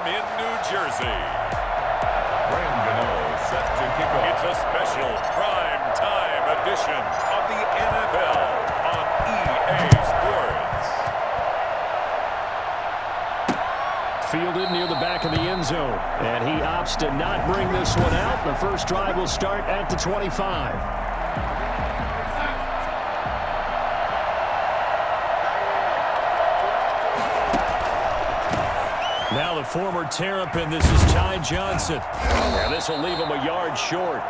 in New Jersey. Set to kick off. It's a special prime time edition of the NFL on EA Sports. Fielded near the back of the end zone, and he opts to not bring this one out. The first drive will start at the 25. Now the former Terrapin, this is Ty Johnson. And this will leave him a yard short.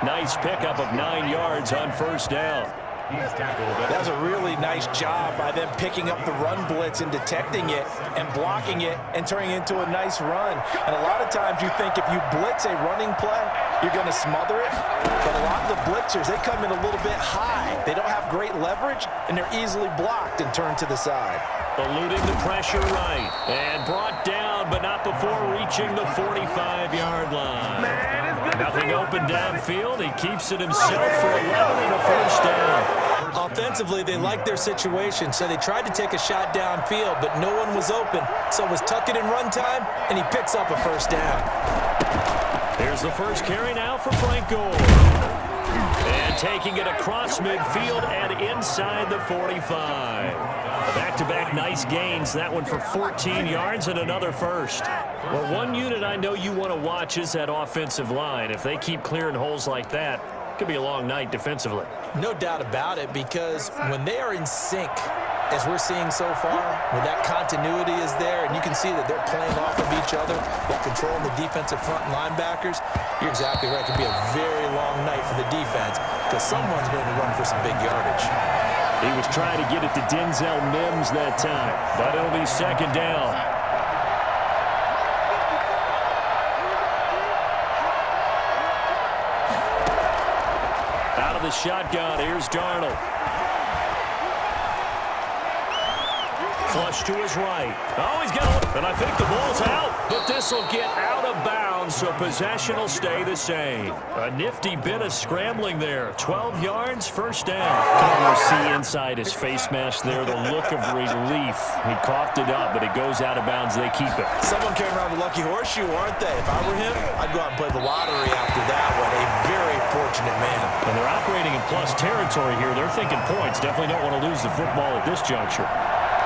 Nice pickup of 9 yards on first down. That was a really nice job by them picking up the run blitz and detecting it and blocking it and turning it into a nice run. And a lot of times you think if you blitz a running play, you're going to smother it. But a lot of the blitzers, they come in a little bit high. They don't have great leverage, and they're easily blocked and turned to the side. Eluding the pressure right. And brought down, but not before reaching the 45-yard line. Nothing open downfield. He keeps it himself for 11 and a first down. Offensively, they liked their situation, so they tried to take a shot downfield, but no one was open. So it was tuck it in run time, and he picks up a first down. Here's the first carry now for Frank Gore. And taking it across midfield and inside the 45. Back-to-back nice gains. That one for 14 yards and another first. Well, one unit I know you want to watch is that offensive line. If they keep clearing holes like that, it could be a long night defensively. No doubt about it, because when they are in sync, as we're seeing so far, when that continuity is there, and you can see that they're playing off of each other while controlling the defensive front linebackers, you're exactly right. It could be a very long night for the defense because someone's going to run for some big yardage. He was trying to get it to Denzel Mims that time, but it'll be second down. Out of the shotgun, here's Darnold. Flush to his right. Oh, he's got it. And I think the ball's out. But this will get out of bounds, so possession will stay the same. A nifty bit of scrambling there. 12 yards, first down. Can almost see inside his face mask there the look of relief. He coughed it up, but it goes out of bounds. They keep it. Someone came around the lucky horseshoe, aren't they? If I were him, I'd go out and play the lottery after that one. A very fortunate man. And they're operating in plus territory here. They're thinking points. Definitely don't want to lose the football at this juncture.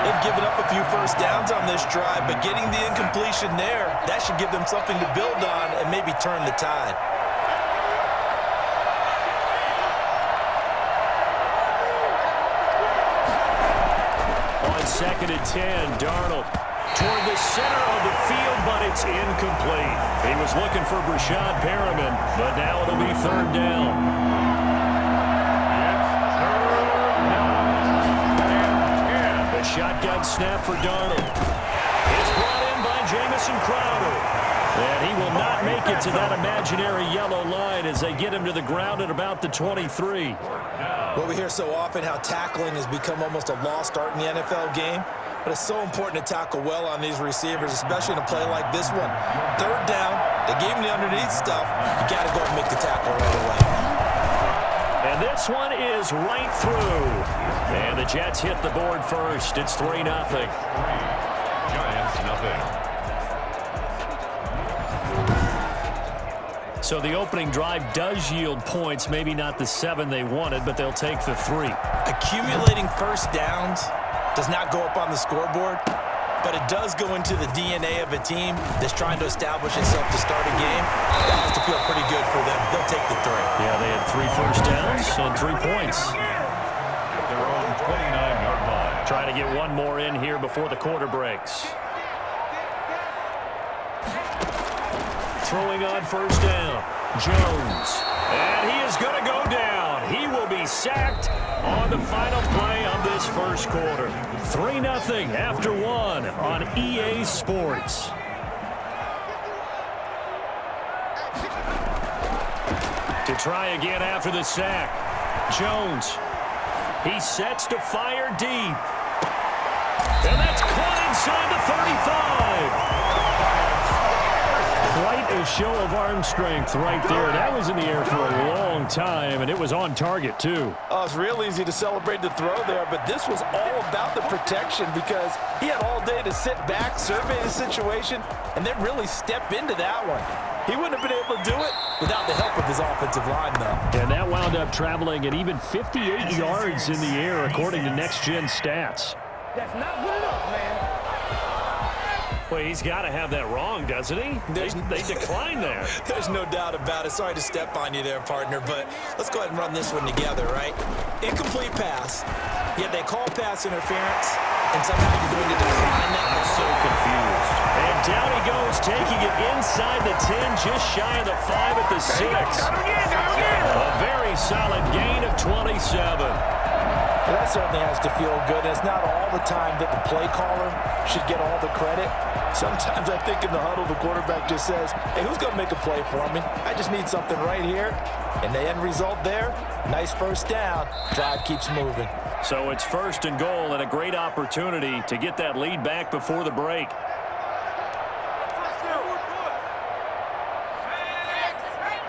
They've given up a few first downs on this drive, but getting the incompletion there, that should give them something to build on and maybe turn the tide. On second and 10, Darnold toward the center of the field, but it's incomplete. He was looking for Brashad Perriman, but now it'll be third down. Shotgun snap for Darnold. It's brought in by Jamison Crowder. And he will not make it to that imaginary yellow line as they get him to the ground at about the 23. Well, we hear so often how tackling has become almost a lost art in the NFL game. But it's so important to tackle well on these receivers, especially in a play like this one. Third down, they gave him the underneath stuff. You got to go and make the tackle right away. And this one is right through. And the Jets hit the board first. It's 3-0. Giants, nothing. So the opening drive does yield points. Maybe not the 7 they wanted, but they'll take the 3. Accumulating first downs does not go up on the scoreboard, but it does go into the DNA of a team that's trying to establish itself to start a game. That has to feel pretty good for them. They'll take the 3. Yeah, they had 3 first downs and 3 points. Their own 29-yard line. Try to get one more in here before the quarter breaks. Throwing on first down, Jones. And he is going to go down. He will be sacked on the final play of this first quarter. 3-0 after 1 on EA Sports. To try again after the sack. Jones. He sets to fire deep. And that's caught inside the 35. Quite a show of arm strength right there. That was in the air for a long time, and it was on target, too. Oh, it's real easy to celebrate the throw there, but this was all about the protection because he had all day to sit back, survey the situation, and then really step into that one. He wouldn't have been able to do it without the help of his offensive line, though. And that wound up traveling at even 58 yards in the air, according to Next Gen Stats. That's not good enough, man. Well, he's got to have that wrong, doesn't he? They declined there. There's no doubt about it. Sorry to step on you there, partner, but let's go ahead and run this one together, right? Incomplete pass, yet they call pass interference, and somehow you're going to decline that. I'm so confused. And down he goes, taking it inside the 10, just shy of the 5 at the 6. A very solid gain of 27. Well, that certainly has to feel good. And it's not all the time that the play caller should get all the credit. Sometimes I think in the huddle, the quarterback just says, hey, who's going to make a play for me? I just need something right here. And the end result there, nice first down. Drive keeps moving. So it's 1st and goal and a great opportunity to get that lead back before the break.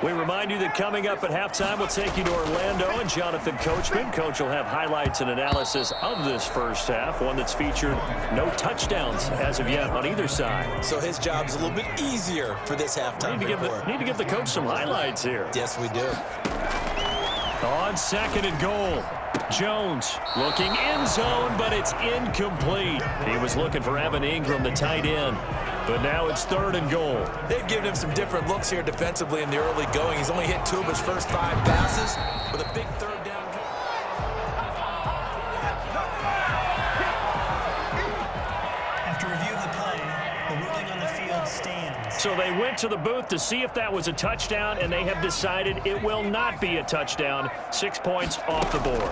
We remind you that coming up at halftime, we'll take you to Orlando and Jonathan Coachman. Coach will have highlights and analysis of this first half, one that's featured no touchdowns as of yet on either side. So his job's a little bit easier for this halftime report. Need to give the coach some highlights here. Yes, we do. On 2nd and goal, Jones looking end zone, but it's incomplete. He was looking for Evan Ingram, the tight end. But now it's 3rd and goal. They've given him some different looks here defensively in the early going. He's only hit 2 of his first 5 passes with a big 3rd down. After review of the play, the ruling on the field stands. So they went to the booth to see if that was a touchdown, and they have decided it will not be a touchdown. 6 points off the board.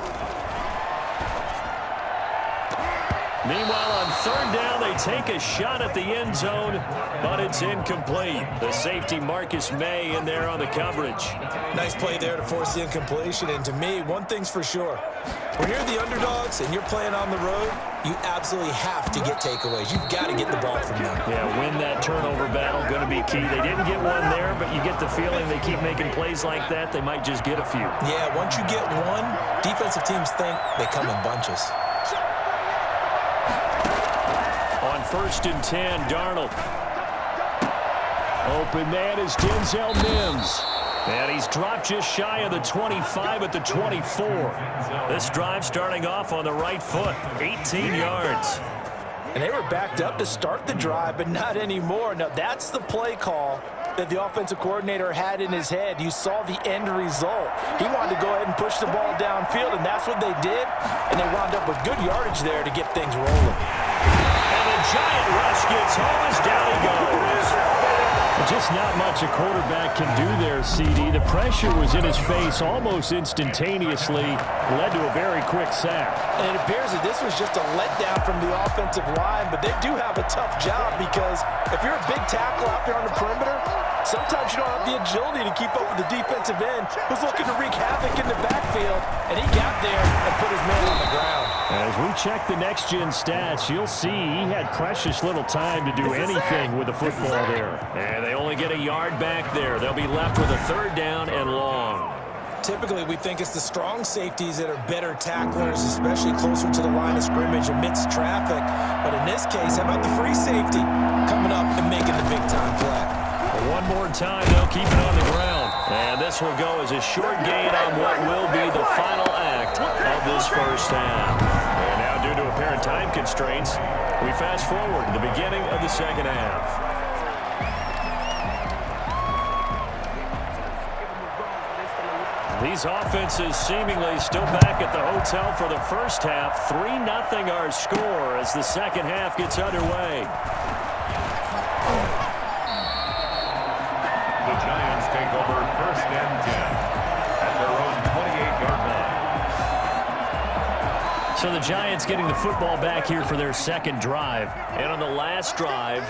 Meanwhile, on 3rd down, they take a shot at the end zone, but it's incomplete. The safety, Marcus May, in there on the coverage. Nice play there to force the incompletion. And to me, one thing's for sure. When you're the underdogs and you're playing on the road, you absolutely have to get takeaways. You've got to get the ball from them. Yeah, win that turnover battle, going to be key. They didn't get one there, but you get the feeling they keep making plays like that, they might just get a few. Yeah, once you get one, defensive teams think they come in bunches. On 1st and 10, Darnold. Open man is Denzel Mims. And he's dropped just shy of the 25 at the 24. This drive starting off on the right foot, 18 yards. And they were backed up to start the drive, but not anymore. Now, that's the play call that the offensive coordinator had in his head. You saw the end result. He wanted to go ahead and push the ball downfield, and that's what they did. And they wound up with good yardage there to get things rolling. And a giant rush gets home as down he goes. Just not much a quarterback can do there, CD. The pressure was in his face almost instantaneously, led to a very quick sack. And it appears that this was just a letdown from the offensive line, but they do have a tough job because if you're a big tackle out there on the perimeter, sometimes you don't have the agility to keep up with the defensive end who's looking to wreak havoc in the backfield, and he got there and put his man on the ground. As we check the next-gen stats, you'll see he had precious little time to do anything with the football there. And they only get a yard back there. They'll be left with a 3rd down and long. Typically, we think it's the strong safeties that are better tacklers, especially closer to the line of scrimmage amidst traffic. But in this case, how about the free safety coming up and making the big-time play? One more time, they'll keep it on the ground. And this will go as a short gain on what will be the final act of this first half. And now, due to apparent time constraints, we fast forward to the beginning of the second half. These offenses seemingly still back at the hotel for the first half. 3-0 our score as the second half gets underway. The Giants take over 1st and 10 at their own 28-yard line. So the Giants getting the football back here for their second drive. And on the last drive,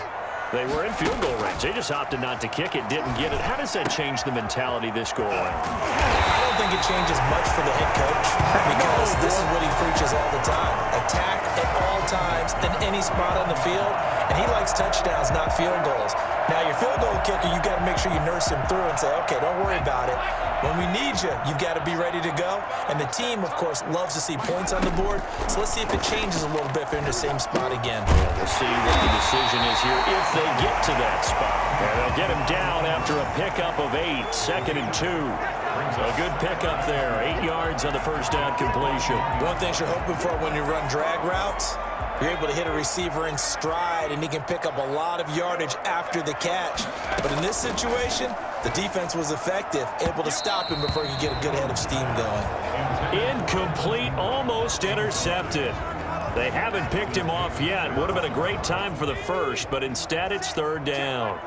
they were in field goal range. They just opted not to kick it, didn't get it. How does that change the mentality this go around? I don't think it changes much for the head coach because this is what he preaches all the time. Attack at all times in any spot on the field, and he likes touchdowns, not field goals. Now, Now, your field goal kicker, you got to make sure you nurse him through and say, okay, don't worry about it. When we need you, you've got to be ready to go. And the team, of course, loves to see points on the board. So let's see if it changes a little bit if they're in the same spot again. Yeah, we'll see what the decision is here if they get to that spot. And they'll get him down after a pickup of 8, 2nd and 2. A good pickup there, 8 yards on the first down completion. One thing you're hoping for when you run drag routes, you're able to hit a receiver in stride, and he can pick up a lot of yardage after the catch. But in this situation, the defense was effective, able to stop him before he could get a good head of steam going. Incomplete, almost intercepted. They haven't picked him off yet. Would have been a great time for the first, but instead it's 3rd down.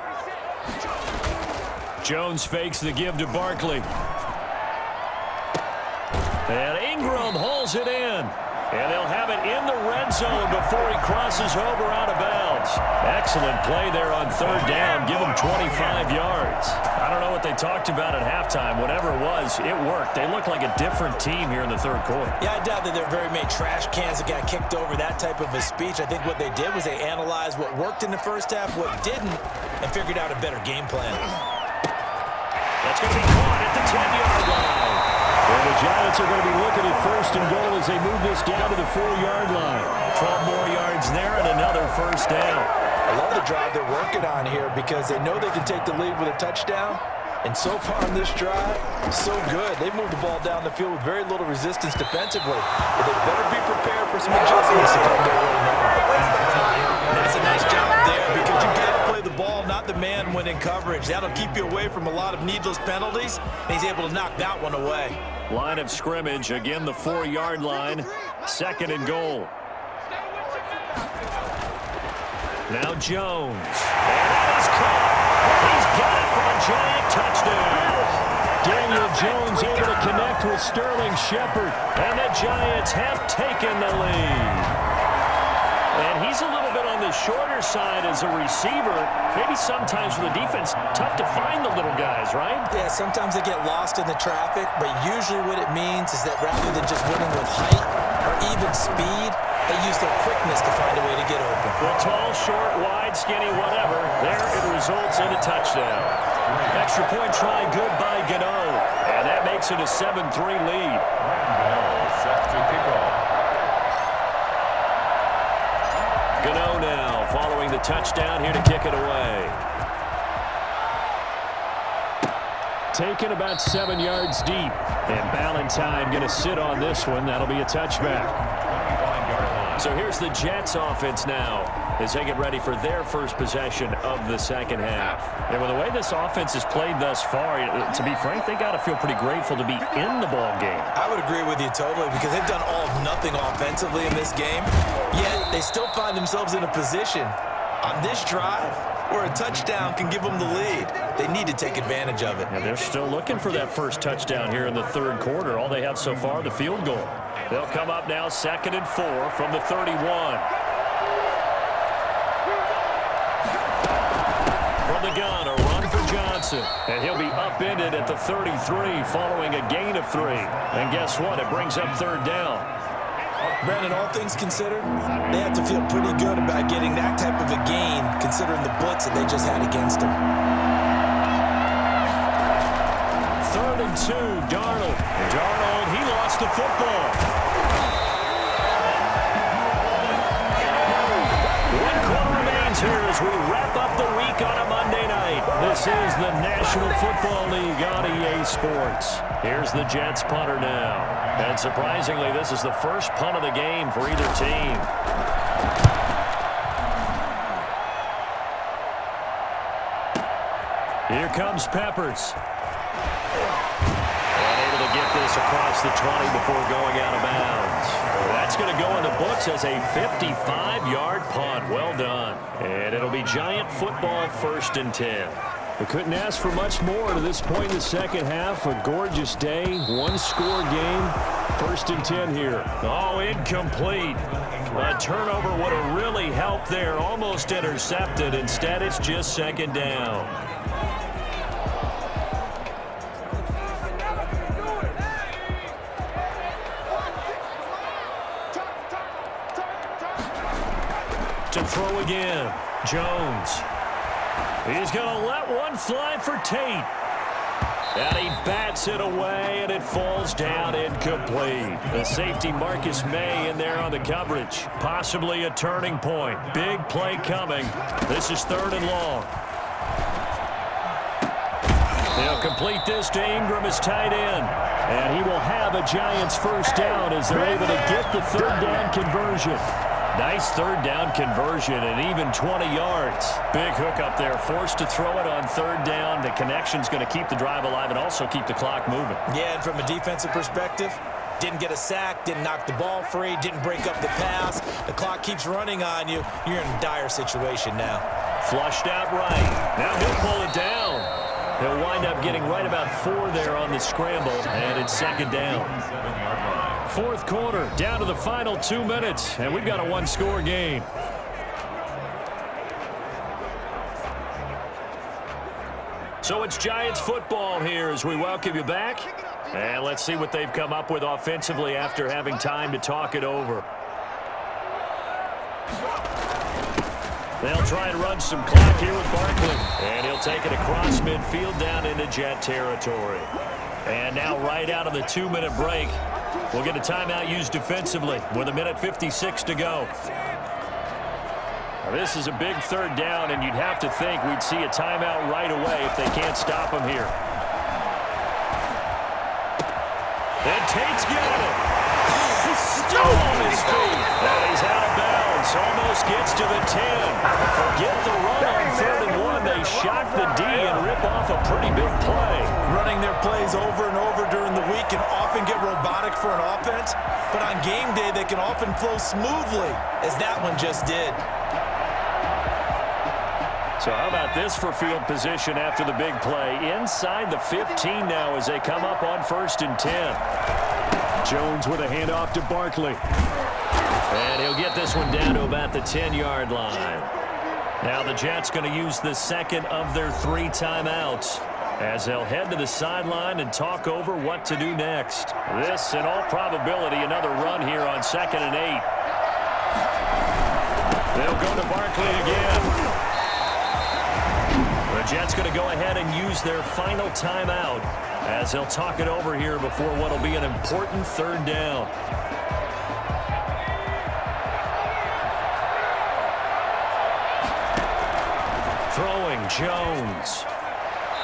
Jones fakes the give to Barkley. And Ingram hauls it in. And they'll have it in the red zone before he crosses over out of bounds. Excellent play there on 3rd down. Give him 25 yards. I don't know what they talked about at halftime. Whatever it was, it worked. They look like a different team here in the 3rd quarter. Yeah, I doubt that there are very many trash cans that got kicked over, that type of a speech. I think what they did was they analyzed what worked in the first half, what didn't, and figured out a better game plan. That's going to be caught at the 10-yard line. And the Giants are going to be looking at 1st and goal as they move this down to the 4-yard line. 12 more yards there and another 1st down. I love the drive they're working on here because they know they can take the lead with a touchdown. And so far on this drive, so good. They've moved the ball down the field with very little resistance defensively. But they better be prepared for some adjustments to come their way now. And that's a nice job there because you got to play the ball, not the man when in coverage. That'll keep you away from a lot of needless penalties. And he's able to knock that one away. Line of scrimmage, again the 4-yard line, 2nd and goal. Now Jones. And that is caught. He's got it for a giant touchdown. Daniel Jones able to connect with Sterling Shepard. And the Giants have taken the lead. And he's a little bit on the shorter side as a receiver. Maybe sometimes for the defense, tough to find the little guys, right? Yeah, sometimes they get lost in the traffic, but usually what it means is that rather than just winning with height or even speed, they use their quickness to find a way to get open. Well, tall, short, wide, skinny, whatever. There it results in a touchdown. Extra point try, good by Gano. And that makes it a 7-3 lead. Set to kick off. Gano now following the touchdown here to kick it away. Taken about 7 yards deep. And Ballantyne going to sit on this one. That'll be a touchback. So here's the Jets offense now as they get ready for their first possession of the 2nd half. And with the way this offense has played thus far, to be frank, they got to feel pretty grateful to be in the ball game. I would agree with you totally because they've done all of nothing offensively in this game, yet they still find themselves in a position on this drive where a touchdown can give them the lead. They need to take advantage of it. And they're still looking for that first touchdown here in the 3rd quarter. All they have so far, the field goal. They'll come up now 2nd and 4 from the 31. From the gun, a run for Johnson. And he'll be upended at the 33 following a gain of 3. And guess what? It brings up 3rd down. Brandon, all things considered, they have to feel pretty good about getting that type of a gain considering the blitz that they just had against them. 3rd and 2, Darnold. Darnold, he lost the football. 1 quarter remains here as we wrap up the week on a Monday night. This is the National Football League on EA Sports. Here's the Jets punter now. And surprisingly, this is the first punt of the game for either team. Here comes Peppers. Unable to get this across the 20 before going out of bounds. That's going to go in the books as a 55-yard punt. Well done. And it'll be Giant football 1st and 10. We couldn't ask for much more to this point in the 2nd half. A gorgeous day, 1-score game. 1st and 10 here. Oh, incomplete. A turnover would have really helped there. Almost intercepted. Instead, it's just 2nd down. To throw again, Jones. He's going to let one fly for Tate. And he bats it away, and it falls down incomplete. The safety Marcus May in there on the coverage. Possibly a turning point. Big play coming. This is 3rd and long. They'll complete this to Ingram as tight end. And he will have a Giants first down as they're able to get the 3rd down conversion. Nice 3rd down conversion and even 20 yards. Big hook up there. Forced to throw it on 3rd down. The connection's going to keep the drive alive and also keep the clock moving. Yeah, and from a defensive perspective, didn't get a sack, didn't knock the ball free, didn't break up the pass. The clock keeps running on you. You're in a dire situation now. Flushed out right. Now he'll pull it down. He'll wind up getting right about 4 there on the scramble, and it's 2nd down. 4th quarter, down to the final 2 minutes, and we've got a 1-score game. So it's Giants football here as we welcome you back. And let's see what they've come up with offensively after having time to talk it over. They'll try and run some clock here with Barkley. And he'll take it across midfield down into Jet territory. And now right out of the 2-minute break, we'll get a timeout used defensively with 1:56 to go. Now, this is a big 3rd down, and you'd have to think we'd see a timeout right away if they can't stop him here. And Tate's got it. He's still on his feet. And he's out of bounds. Almost gets to the 10. Forget the run on 3rd and 1. They shock the D and rip off a pretty big play. Running their plays over and over during the week can often get robotic for an offense, but on game day they can often flow smoothly, as that one just did. So how about this for field position after the big play? Inside the 15 now as they come up on 1st and 10. Jones with a handoff to Barkley. And he'll get this one down to about the 10-yard line. Now the Jets going to use the 2nd of their 3 timeouts as they'll head to the sideline and talk over what to do next. This, in all probability, another run here on 2nd and 8. They'll go to Barkley again. The Jets going to go ahead and use their final timeout as they'll talk it over here before what will be an important 3rd down. Throwing Jones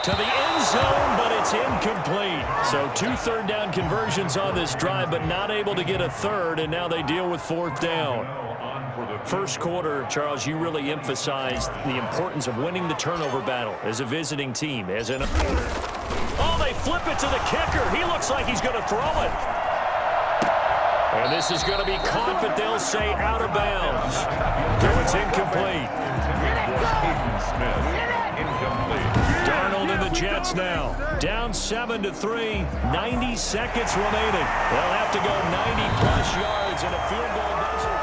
to the end zone, but it's incomplete. So 2 3rd down conversions on this drive, but not able to get a 3rd, and now they deal with 4th down. 1st quarter, Charles, you really emphasized the importance of winning the turnover battle as a visiting team. Oh, they flip it to the kicker. He looks like he's going to throw it. And this is going to be caught, but they'll say out of bounds. So it's incomplete. Darnold and the Jets now. Down 7-3. 90 seconds remaining. They'll have to go 90-plus yards, and a field goal doesn't.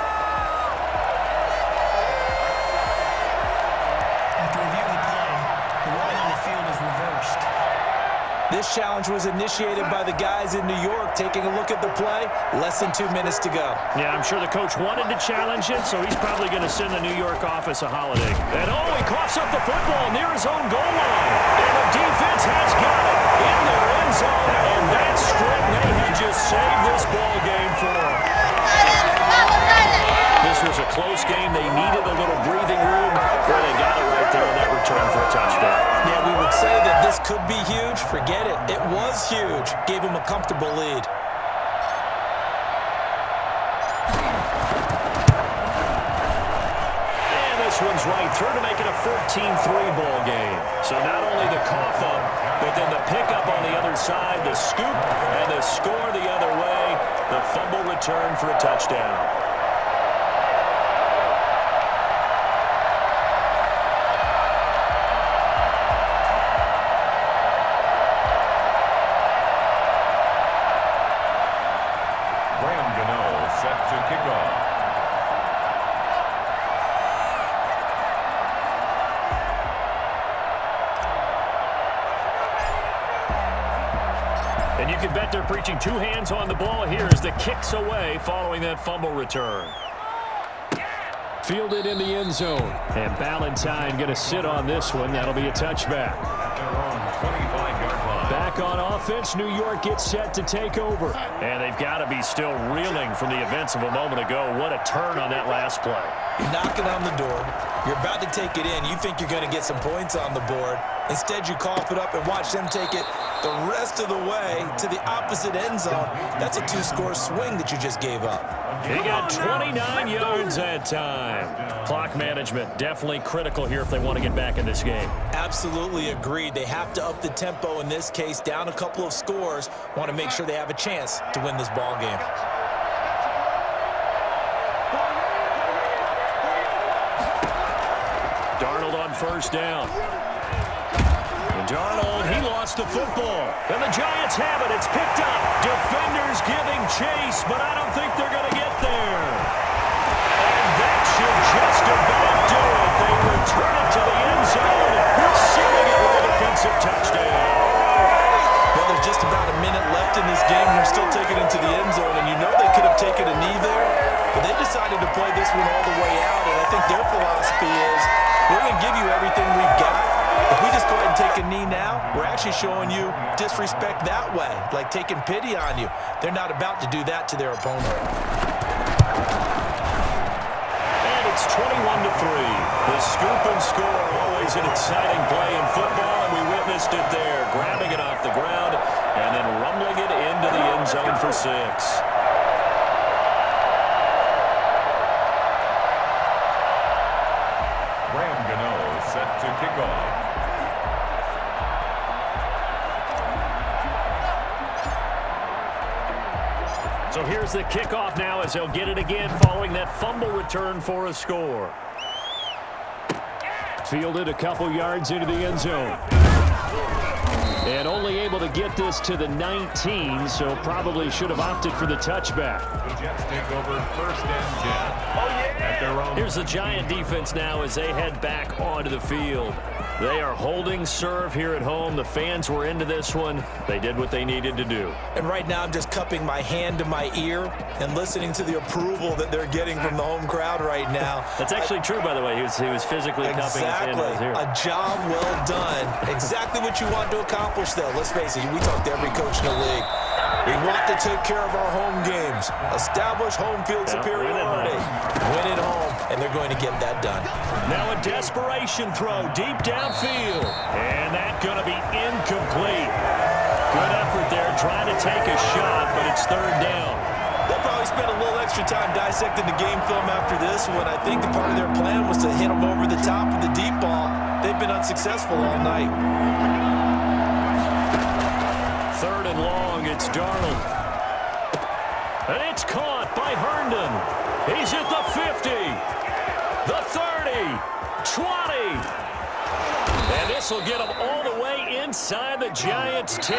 After reviewing the play, the ruling on the field is reversed. This challenge was initiated by the guys in New York. Taking a look at the play, less than 2 minutes to go. Yeah, I'm sure the coach wanted to challenge it, so he's probably going to send the New York office a holiday. And oh, he coughs up the football near his own goal line. And the defense has got it in their end zone. And that strip may have just saved this ball game for them. This was a close game. They needed a little breathing room. Where they got it right there on that return for a touchdown. Yeah, we would say that this could be huge. Forget it. It was huge. Gave them a comfortable lead. And this one's right through to make it a 14-3 ball game. So not only the cough up, but then the pickup on the other side, the scoop, and the score the other way. The fumble return for a touchdown. And you can bet they're preaching 2 hands on the ball here as the kick's away following that fumble return. Fielded in the end zone. And Ballantyne going to sit on this one. That'll be a touchback. At their own 25-yard line. Back on offense, New York gets set to take over. And they've got to be still reeling from the events of a moment ago. What a turn on that last play. You're knocking on the door. You're about to take it in. You think you're going to get some points on the board. Instead, you cough it up and watch them take it the rest of the way to the opposite end zone. That's a 2-score swing that you just gave up. He got 29 yards that time. Clock management definitely critical here if they want to get back in this game. Absolutely agreed. They have to up the tempo in this case, down a couple of scores. Want to make sure they have a chance to win this ball game. Darnold on first down. And Darnold, he lost the football. And the Giants have it. It's picked up. Defenders giving chase, but I don't think they're going to get there. And that should just about do it. They return it to the end zone, sealing it with a defensive touchdown. Well, there's just about a minute left in this game, and they're still taking it to the end zone. And you know they could have taken a knee there, but they decided to play this one all the way out. And I think their philosophy is, we're going to give you everything we've got. If we just go ahead and take a knee now, we're actually showing you disrespect that way, like taking pity on you. They're not about to do that to their opponent. And it's 21-3. The scoop and score, always an exciting play in football, and we witnessed it there, grabbing it off the ground and then rumbling it into the end zone for 6. Set to kick off. So here's the kickoff now as they'll get it again following that fumble return for a score. Fielded a couple yards into the end zone. And only able to get this to the 19, so probably should have opted for the touchback. The Jets take over first and 10. At their own. Here's the Giant defense now as they head back onto the field. They are holding serve here at home. The fans were into this one. They did what they needed to do. And right now I'm just cupping my hand to my ear and listening to the approval that they're getting from the home crowd right now. That's actually true, by the way. He was physically cupping his hand to his ear. A job well done. Exactly what you want to accomplish, though. Let's face it, we talk to every coach in the league. We want to take care of our home games, establish home field superiority, win at home, and they're going to get that done. Now a desperation throw deep downfield, and that's going to be incomplete. Good effort there trying to take a shot, but it's third down. They'll probably spend a little extra time dissecting the game film after this one. I think the part of their plan was to hit them over the top with the deep ball. They've been unsuccessful all night. Third and long, it's Darnold. And it's caught by Herndon. He's at the 50, the 30, 20. And this will get him all the way inside the Giants' 10.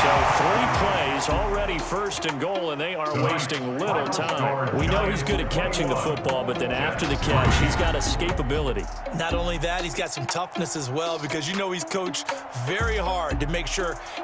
So 3 plays, already first and goal, and they are wasting little time. We know he's good at catching the football, but then after the catch, he's got escapability. Not only that, he's got some toughness as well, because you know he's coached very hard to make sure he